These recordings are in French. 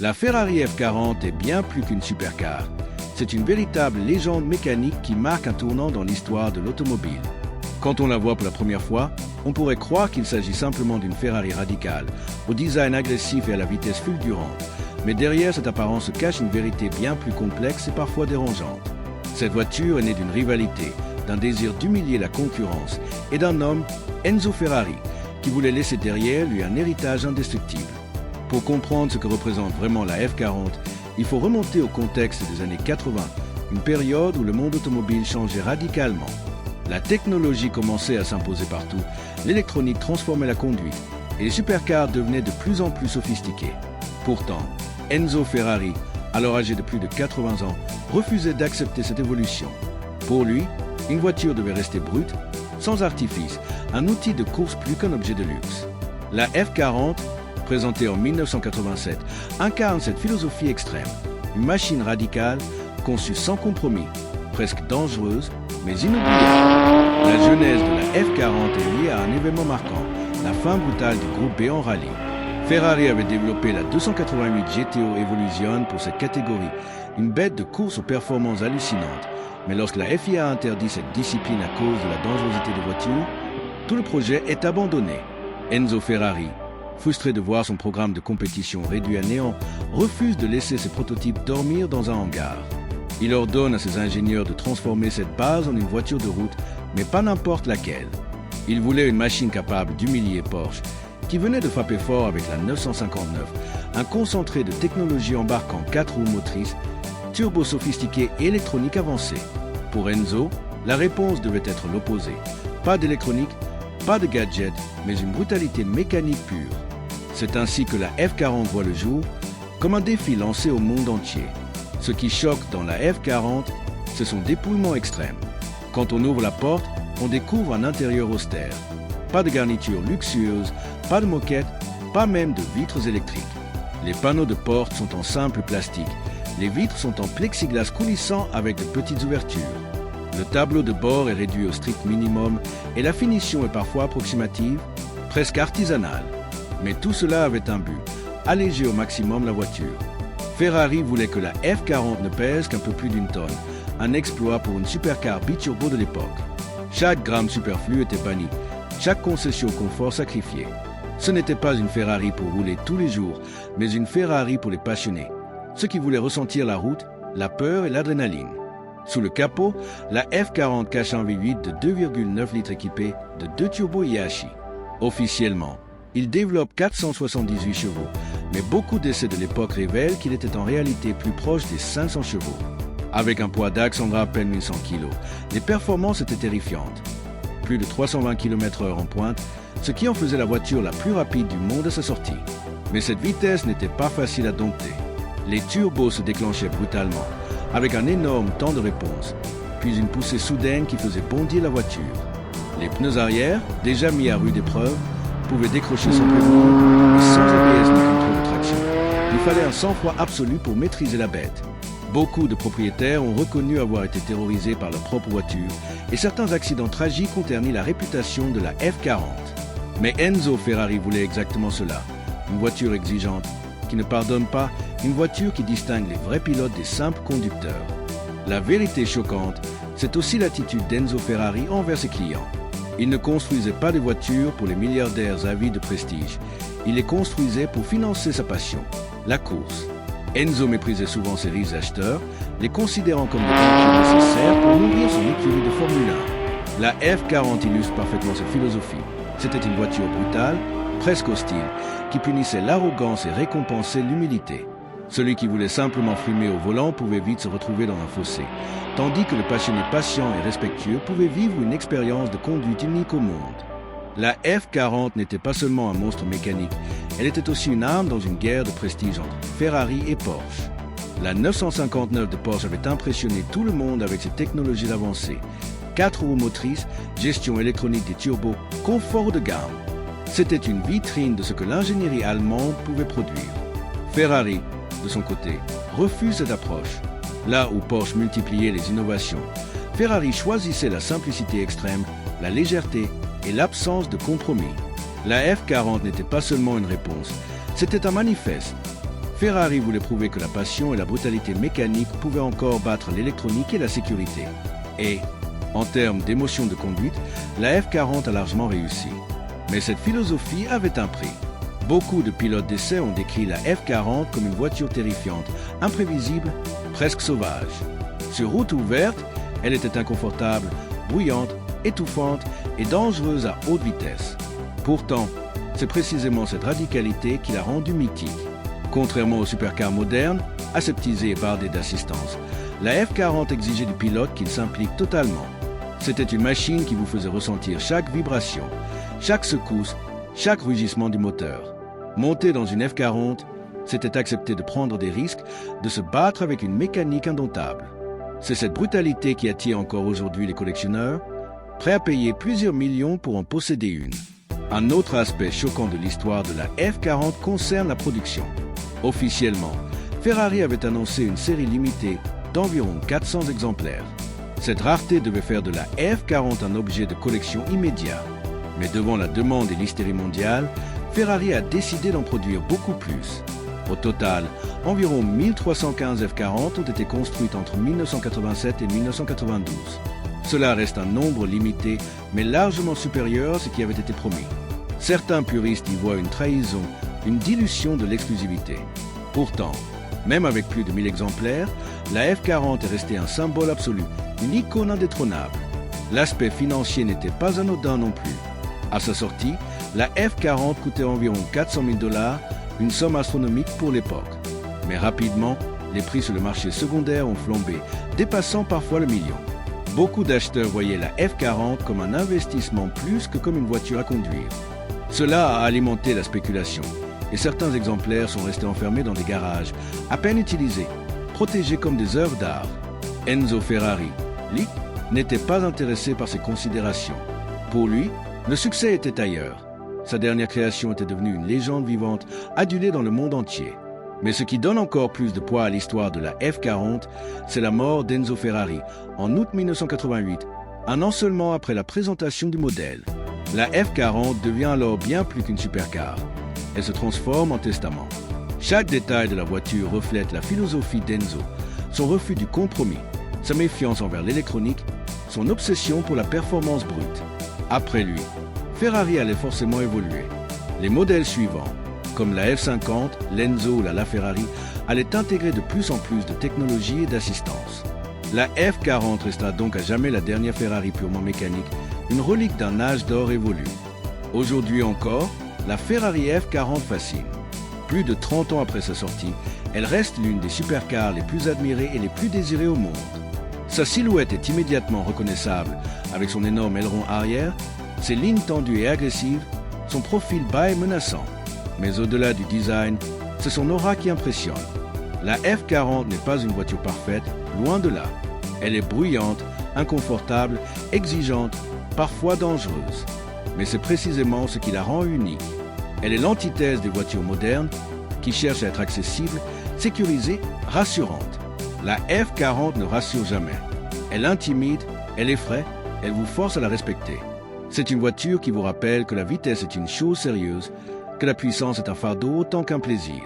La Ferrari F40 est bien plus qu'une supercar. C'est une véritable légende mécanique qui marque un tournant dans l'histoire de l'automobile. Quand on la voit pour la première fois, on pourrait croire qu'il s'agit simplement d'une Ferrari radicale, au design agressif et à la vitesse fulgurante. Mais derrière cette apparence se cache une vérité bien plus complexe et parfois dérangeante. Cette voiture est née d'une rivalité, d'un désir d'humilier la concurrence et d'un homme, Enzo Ferrari, qui voulait laisser derrière lui un héritage indestructible. Pour comprendre ce que représente vraiment la F40, il faut remonter au contexte des années 80, une période où le monde automobile changeait radicalement. La technologie commençait à s'imposer partout, l'électronique transformait la conduite et les supercars devenaient de plus en plus sophistiqués. Pourtant, Enzo Ferrari, alors âgé de plus de 80 ans, refusait d'accepter cette évolution. Pour lui, une voiture devait rester brute, sans artifice, un outil de course plus qu'un objet de luxe. La F40, présentée en 1987, incarne cette philosophie extrême. Une machine radicale, conçue sans compromis, presque dangereuse, mais inoubliable. La genèse de la F40 est liée à un événement marquant, la fin brutale du groupe B en rallye. Ferrari avait développé la 288 GTO Evolution pour cette catégorie, une bête de course aux performances hallucinantes. Mais lorsque la FIA interdit cette discipline à cause de la dangerosité des voitures, tout le projet est abandonné. Enzo Ferrari, frustré de voir son programme de compétition réduit à néant, refuse de laisser ses prototypes dormir dans un hangar. Il ordonne à ses ingénieurs de transformer cette base en une voiture de route, mais pas n'importe laquelle. Il voulait une machine capable d'humilier Porsche, qui venait de frapper fort avec la 959, un concentré de technologie embarquant 4 roues motrices, turbo sophistiqué et électronique avancée. Pour Enzo, la réponse devait être l'opposé. Pas d'électronique, pas de gadget, mais une brutalité mécanique pure. C'est ainsi que la F40 voit le jour, comme un défi lancé au monde entier. Ce qui choque dans la F40, c'est son dépouillement extrême. Quand on ouvre la porte, on découvre un intérieur austère. Pas de garniture luxueuse, pas de moquette, pas même de vitres électriques. Les panneaux de porte sont en simple plastique. Les vitres sont en plexiglas coulissant avec de petites ouvertures. Le tableau de bord est réduit au strict minimum et la finition est parfois approximative, presque artisanale. Mais tout cela avait un but, alléger au maximum la voiture. Ferrari voulait que la F40 ne pèse qu'un peu plus d'une tonne, un exploit pour une supercar biturbo de l'époque. Chaque gramme superflu était banni, chaque concession au confort sacrifiée. Ce n'était pas une Ferrari pour rouler tous les jours, mais une Ferrari pour les passionnés, ceux qui voulaient ressentir la route, la peur et l'adrénaline. Sous le capot, la F40 cache un V8 de 2,9 litres équipé de 2 turbos Iashi. Officiellement, il développe 478 chevaux, mais beaucoup d'essais de l'époque révèlent qu'il était en réalité plus proche des 500 chevaux. Avec un poids d'axe en à peine 1100 kg, les performances étaient terrifiantes. Plus de 320 km/h en pointe, ce qui en faisait la voiture la plus rapide du monde à sa sortie. Mais cette vitesse n'était pas facile à dompter. Les turbos se déclenchaient brutalement, avec un énorme temps de réponse, puis une poussée soudaine qui faisait bondir la voiture. Les pneus arrière, déjà mis à rude épreuve, pouvaient décrocher sans prévenir, et sans ABS ni contrôle de traction. Il fallait un sang-froid absolu pour maîtriser la bête. Beaucoup de propriétaires ont reconnu avoir été terrorisés par leur propre voiture, et certains accidents tragiques ont terni la réputation de la F40. Mais Enzo Ferrari voulait exactement cela, une voiture exigeante, qui ne pardonne pas, une voiture qui distingue les vrais pilotes des simples conducteurs. La vérité choquante, c'est aussi l'attitude d'Enzo Ferrari envers ses clients. Il ne construisait pas des voitures pour les milliardaires avides de prestige. Il les construisait pour financer sa passion, la course. Enzo méprisait souvent ses riches acheteurs, les considérant comme des banquiers nécessaires pour nourrir son écurie de Formule 1. La F40 illustre parfaitement cette philosophie. C'était une voiture brutale, presque hostile, qui punissait l'arrogance et récompensait l'humilité. Celui qui voulait simplement frimer au volant pouvait vite se retrouver dans un fossé, tandis que le passionné patient et respectueux pouvait vivre une expérience de conduite unique au monde. La F40 n'était pas seulement un monstre mécanique, elle était aussi une arme dans une guerre de prestige entre Ferrari et Porsche. La 959 de Porsche avait impressionné tout le monde avec ses technologies avancées. 4 roues motrices, gestion électronique des turbos, confort de gamme. C'était une vitrine de ce que l'ingénierie allemande pouvait produire. Ferrari, de son côté, refuse cette approche. Là où Porsche multipliait les innovations, Ferrari choisissait la simplicité extrême, la légèreté et l'absence de compromis. La F40 n'était pas seulement une réponse, c'était un manifeste. Ferrari voulait prouver que la passion et la brutalité mécanique pouvaient encore battre l'électronique et la sécurité. Et, en termes d'émotion de conduite, la F40 a largement réussi. Mais cette philosophie avait un prix. Beaucoup de pilotes d'essai ont décrit la F40 comme une voiture terrifiante, imprévisible, presque sauvage. Sur route ouverte, elle était inconfortable, bruyante, étouffante et dangereuse à haute vitesse. Pourtant, c'est précisément cette radicalité qui l'a rendue mythique. Contrairement aux supercars modernes, aseptisés et bardés d'assistance, la F40 exigeait du pilote qu'il s'implique totalement. C'était une machine qui vous faisait ressentir chaque vibration, chaque secousse, chaque rugissement du moteur. Monter dans une F40, c'était accepter de prendre des risques, de se battre avec une mécanique indomptable. C'est cette brutalité qui attire encore aujourd'hui les collectionneurs, prêts à payer plusieurs millions pour en posséder une. Un autre aspect choquant de l'histoire de la F40 concerne la production. Officiellement, Ferrari avait annoncé une série limitée d'environ 400 exemplaires. Cette rareté devait faire de la F40 un objet de collection immédiat. Mais devant la demande et l'hystérie mondiale, Ferrari a décidé d'en produire beaucoup plus. Au total, environ 1315 F40 ont été construites entre 1987 et 1992. Cela reste un nombre limité, mais largement supérieur à ce qui avait été promis. Certains puristes y voient une trahison, une dilution de l'exclusivité. Pourtant, même avec plus de 1000 exemplaires, la F40 est restée un symbole absolu, une icône indétrônable. L'aspect financier n'était pas anodin non plus. À sa sortie, la F40 coûtait environ 400 000 $, une somme astronomique pour l'époque. Mais rapidement, les prix sur le marché secondaire ont flambé, dépassant parfois le million. Beaucoup d'acheteurs voyaient la F40 comme un investissement plus que comme une voiture à conduire. Cela a alimenté la spéculation, et certains exemplaires sont restés enfermés dans des garages, à peine utilisés, protégés comme des œuvres d'art. Enzo Ferrari, lui, n'était pas intéressé par ces considérations. Pour lui, le succès était ailleurs. Sa dernière création était devenue une légende vivante, adulée dans le monde entier. Mais ce qui donne encore plus de poids à l'histoire de la F40, c'est la mort d'Enzo Ferrari en août 1988, un an seulement après la présentation du modèle. La F40 devient alors bien plus qu'une supercar. Elle se transforme en testament. Chaque détail de la voiture reflète la philosophie d'Enzo, son refus du compromis, sa méfiance envers l'électronique, son obsession pour la performance brute. Après lui, Ferrari allait forcément évoluer. Les modèles suivants, comme la F50, l'Enzo ou la LaFerrari, allaient intégrer de plus en plus de technologie et d'assistance. La F40 restera donc à jamais la dernière Ferrari purement mécanique, une relique d'un âge d'or évolué. Aujourd'hui encore, la Ferrari F40 fascine. Plus de 30 ans après sa sortie, elle reste l'une des supercars les plus admirées et les plus désirées au monde. Sa silhouette est immédiatement reconnaissable avec son énorme aileron arrière, ses lignes tendues et agressives, son profil bas et menaçant. Mais au-delà du design, c'est son aura qui impressionne. La F40 n'est pas une voiture parfaite, loin de là. Elle est bruyante, inconfortable, exigeante, parfois dangereuse. Mais c'est précisément ce qui la rend unique. Elle est l'antithèse des voitures modernes qui cherchent à être accessibles, sécurisées, rassurantes. La F40 ne rassure jamais. Elle intimide, elle effraie, elle vous force à la respecter. C'est une voiture qui vous rappelle que la vitesse est une chose sérieuse, que la puissance est un fardeau autant qu'un plaisir.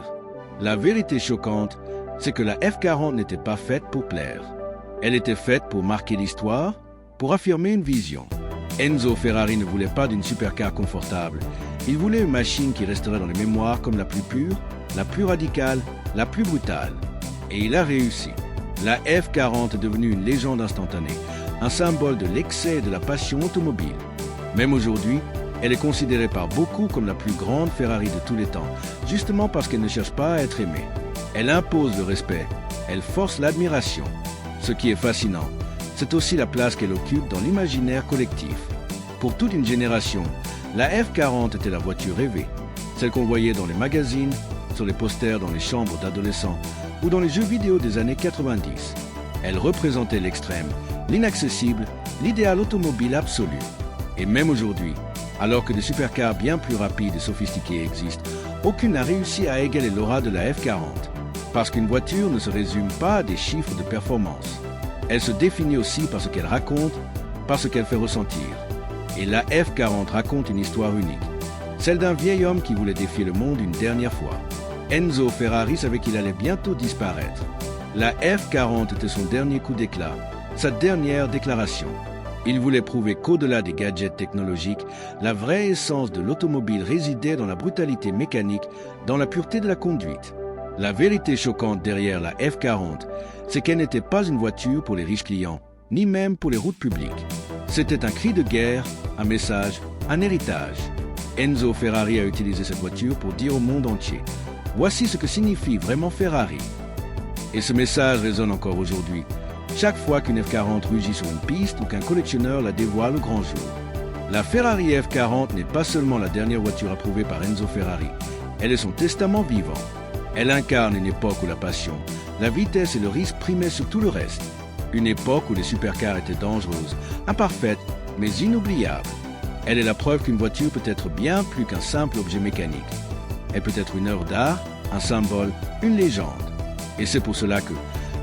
La vérité choquante, c'est que la F40 n'était pas faite pour plaire. Elle était faite pour marquer l'histoire, pour affirmer une vision. Enzo Ferrari ne voulait pas d'une supercar confortable. Il voulait une machine qui resterait dans les mémoires comme la plus pure, la plus radicale, la plus brutale. Et il a réussi. La F40 est devenue une légende instantanée, un symbole de l'excès et de la passion automobile. Même aujourd'hui, elle est considérée par beaucoup comme la plus grande Ferrari de tous les temps, justement parce qu'elle ne cherche pas à être aimée. Elle impose le respect, elle force l'admiration. Ce qui est fascinant, c'est aussi la place qu'elle occupe dans l'imaginaire collectif. Pour toute une génération, la F40 était la voiture rêvée, celle qu'on voyait dans les magazines, sur les posters dans les chambres d'adolescents ou dans les jeux vidéo des années 90. Elle représentait l'extrême, l'inaccessible, l'idéal automobile absolu. Et même aujourd'hui, alors que des supercars bien plus rapides et sophistiqués existent, aucune n'a réussi à égaler l'aura de la F40. Parce qu'une voiture ne se résume pas à des chiffres de performance. Elle se définit aussi par ce qu'elle raconte, par ce qu'elle fait ressentir. Et la F40 raconte une histoire unique, celle d'un vieil homme qui voulait défier le monde une dernière fois. Enzo Ferrari savait qu'il allait bientôt disparaître. La F40 était son dernier coup d'éclat, sa dernière déclaration. Il voulait prouver qu'au-delà des gadgets technologiques, la vraie essence de l'automobile résidait dans la brutalité mécanique, dans la pureté de la conduite. La vérité choquante derrière la F40, c'est qu'elle n'était pas une voiture pour les riches clients, ni même pour les routes publiques. C'était un cri de guerre, un message, un héritage. Enzo Ferrari a utilisé cette voiture pour dire au monde entier « Voici ce que signifie vraiment Ferrari ». Et ce message résonne encore aujourd'hui, chaque fois qu'une F40 rugit sur une piste ou qu'un collectionneur la dévoile au grand jour. La Ferrari F40 n'est pas seulement la dernière voiture approuvée par Enzo Ferrari, elle est son testament vivant. Elle incarne une époque où la passion, la vitesse et le risque primaient sur tout le reste. Une époque où les supercars étaient dangereuses, imparfaites, mais inoubliables. Elle est la preuve qu'une voiture peut être bien plus qu'un simple objet mécanique. Elle peut être une œuvre d'art, un symbole, une légende. Et c'est pour cela que,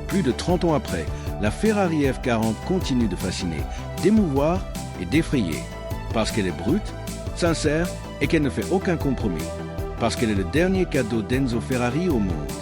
plus de 30 ans après, la Ferrari F40 continue de fasciner, d'émouvoir et d'effrayer. Parce qu'elle est brute, sincère et qu'elle ne fait aucun compromis. Parce qu'elle est le dernier cadeau d'Enzo Ferrari au monde.